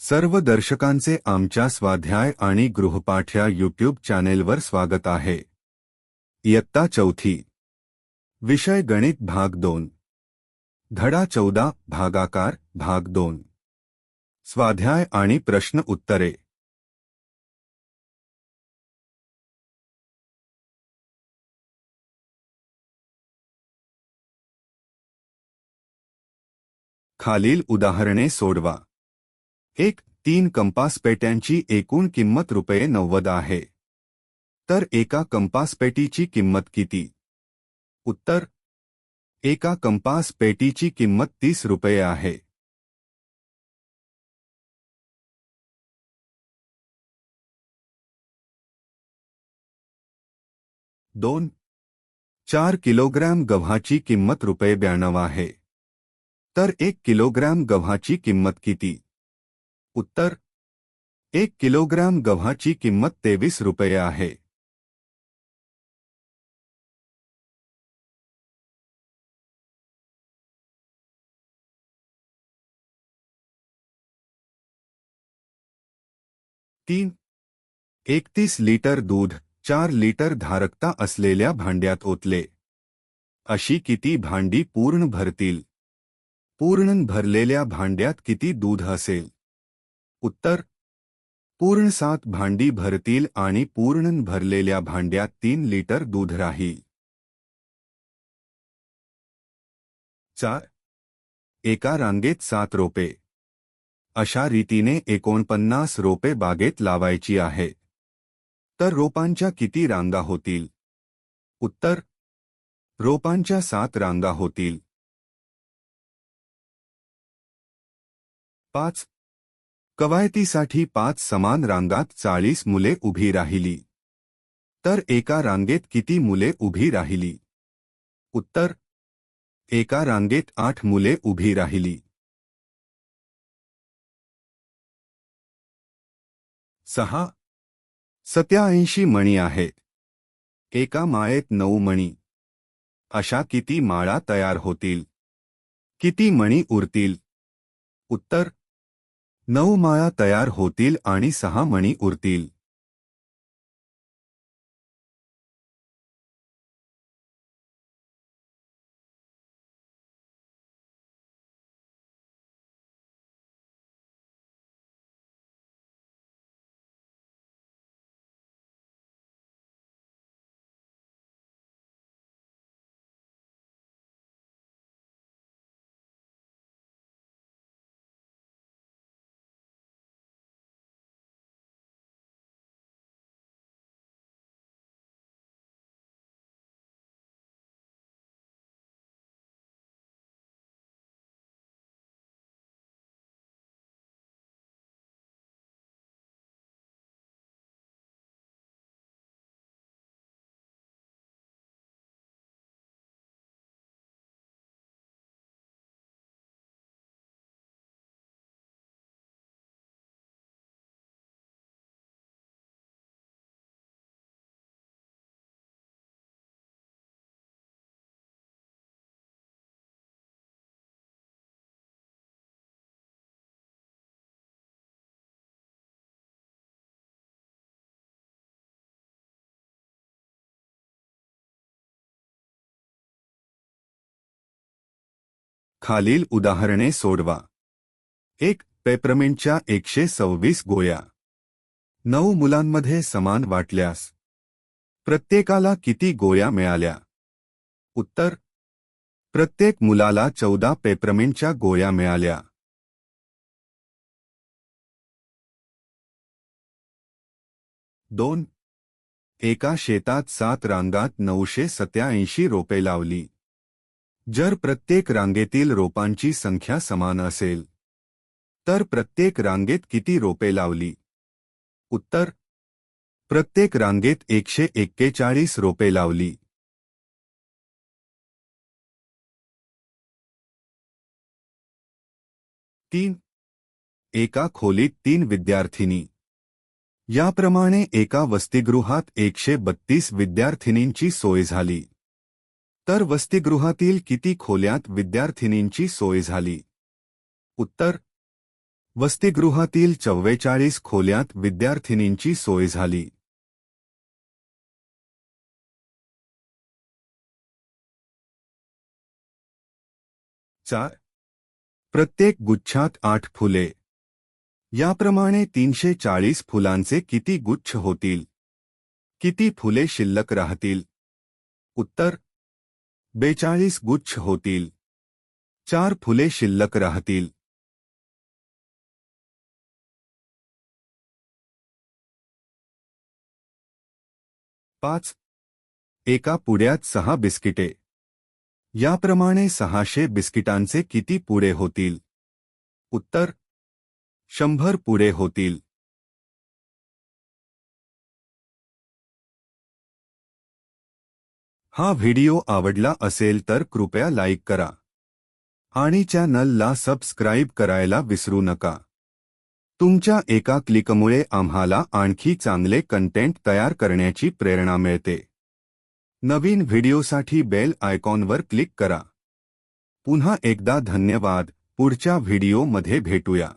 सर्व दर्शकांचे आमच्या स्वाध्याय आणि गृहपाठ या यूट्यूब चॅनेलवर स्वागत आहे। इयत्ता चौथी, विषय गणित भाग 2, धडा 14, भागाकार भाग 2, स्वाध्याय आणि प्रश्न उत्तरे। खालील उदाहरणे सोडवा। 1. 3 कंपास पेट्यांची एकूण किंमत ₹90 आहे, तर एका कंपास पेटीची किंमत किती? उत्तर: एका कंपास पेटीची किंमत ₹30 आहे। 2. 4 किलोग्रॅम गव्हाची किंमत ₹92 आहे, तर 1 किलोग्रॅम गव्हाची किंमत किती? उत्तर: 1 किलोग्रॅम गव्हाची किंमत ₹23 आहे। 3. 31 लिटर दूध 4 लिटर धारकता असलेल्या भांड्यात ओतले, अशी किती भांडी पूर्ण भरतील? पूर्ण भरलेल्या भांड्यात किती दूध असेल? उत्तर: पूर्ण 7 भांडी भरतील आणि पूर्ण भरलेल्या भांड्यात 3 लिटर दूध राहील। 4. एका रांगेत 7 रोपे, अशा रीतीने 49 रोपे बागेत लावायची आहेत, तर रोपांच्या किती रांगा होतील? उत्तर: रोपांच्या 7 रांगा होतील। 5. कवायतीसाठी 5 समान रांगात 40 मुले उभी राहिली, तर एका रांगेत किती मुले उभी राहिली? उत्तर: एका रांगेत 8 मुले उभी राहिली। 6. 87 मणी आहेत, एका माळेत 9 मणी, अशा किती माळा तयार होतील? किती मणी उरतील? उत्तर: 9 माळा तयार होतील आणि 6 मणी उरतील। खालील उदाहरणे सोडवा। 1. पेपरमिंटच्या 126 गोळ्या 9 मुलांमध्ये समान वाटल्यास प्रत्येकाला किती गोळ्या मिळाल्या? उत्तर: प्रत्येक मुलाला 14 पेपरमिंटच्या गोळ्या मिळाल्या। 2. एका शेतात 7 रांगात 987 रोपे लावली, जर प्रत्येक रांगेतील रोपांची संख्या समान असेल, तर प्रत्येक रांगेत किती रोपे लावली? उत्तर: प्रत्येक रांगेत 141 रोपे लावली। 3. एका खोलीत 3 विद्यार्थिनी, याप्रमाणे एका वसतिगृहात 132 विद्यार्थिनींची सोय झाली, तर वसतिगृहातील किती खोल्यात विद्यार्थिनींची सोय झाली? उत्तर: वसतिगृहातील 44 खोल्यात विद्यार्थिनींची सोय झाली. 4. प्रत्येक गुच्छात 8 फुले. याप्रमाणे 340 फुलांचे किती गुच्छ होतील? किती फुले शिल्लक राहतील? उत्तर: 42 गुच्छ होतील. 4 फुले शिल्लक राहतील. 5. एका पुड्यात 6 बिस्किटे. याप्रमाणे 600 बिस्किटांचे किती पुडे होतील? उत्तर: 100 पुडे होतील. हा व्हिडिओ आवडला असेल तर कृपया लाईक करा आणि चॅनलला सबस्क्राईब करायला विसरू नका. तुमच्या एका क्लिकमुळे आम्हाला आणखी चांगले कंटेंट तयार करण्याची प्रेरणा मिळते. नवीन व्हिडिओसाठी बेल आयकॉनवर क्लिक करा. पुन्हा एकदा धन्यवाद. पुढच्या व्हिडिओमध्ये भेटूया.